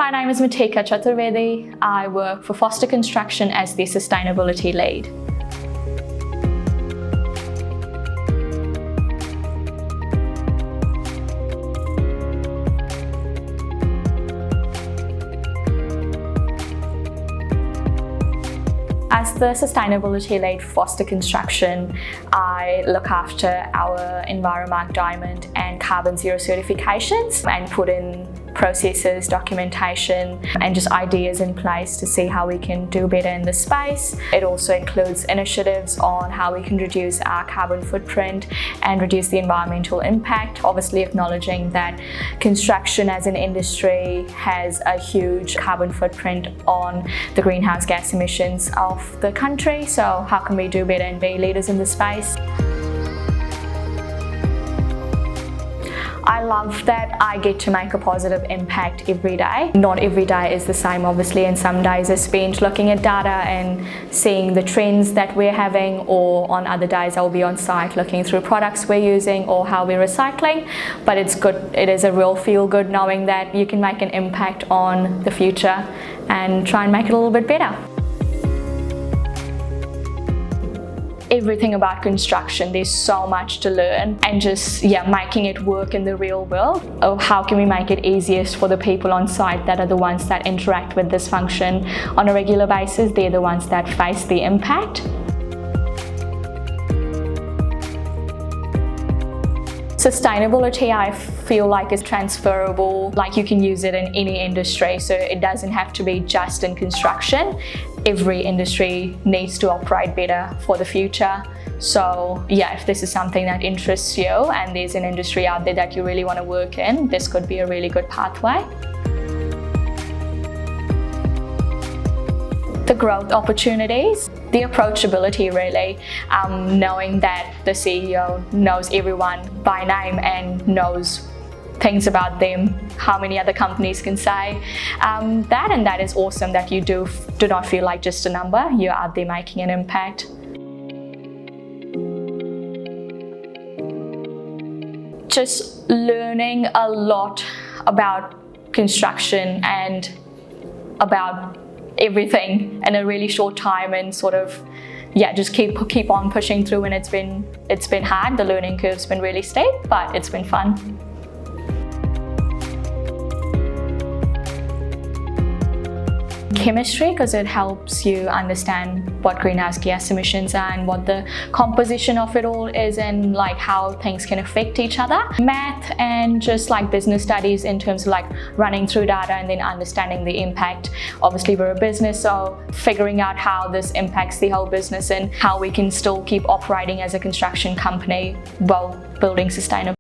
My name is Mitika. I work for Foster Construction as the sustainability lead. As the sustainability lead for Foster Construction, I look after our Environmark Diamond and Carbon Zero certifications and put in processes, documentation, and just ideas in place to see how we can do better in this space. It also includes initiatives on how we can reduce our carbon footprint and reduce the environmental impact, obviously acknowledging that construction as an industry has a huge carbon footprint on the greenhouse gas emissions of the country. So how can we do better and be leaders in this space? I love that I get to make a positive impact every day. Not every day is the same, obviously, and some days are spent looking at data and seeing the trends that we're having, or on other days I'll be on site looking through products we're using or how we're recycling. But it's good, it is a real feel good knowing that you can make an impact on the future and try and make it a little bit better. Everything about construction, there's so much to learn, and just making it work in the real world. How can we make it easiest for the people on site that are the ones that interact with this function on a regular basis? They're the ones that face the impact. Sustainability, I feel like, is transferable. Like, you can use it in any industry, so it doesn't have to be just in construction. Every industry needs to operate better for the future. So if this is something that interests you and there's an industry out there that you really want to work in, this could be a really good pathway. The growth opportunities, the approachability really, knowing that the CEO knows everyone by name and knows things about them, how many other companies can say. That is awesome, that you do not feel like just a number, you're out there making an impact. Just learning a lot about construction and about everything in a really short time, and sort of just keep on pushing through. And it's been hard. The learning curve's been really steep, but it's been fun. Chemistry, because it helps you understand what greenhouse gas emissions are and what the composition of it all is, and like how things can affect each other. Math and just like business studies in terms of like running through data and then understanding the impact. Obviously we're a business, so figuring out how this impacts the whole business and how we can still keep operating as a construction company while building sustainably.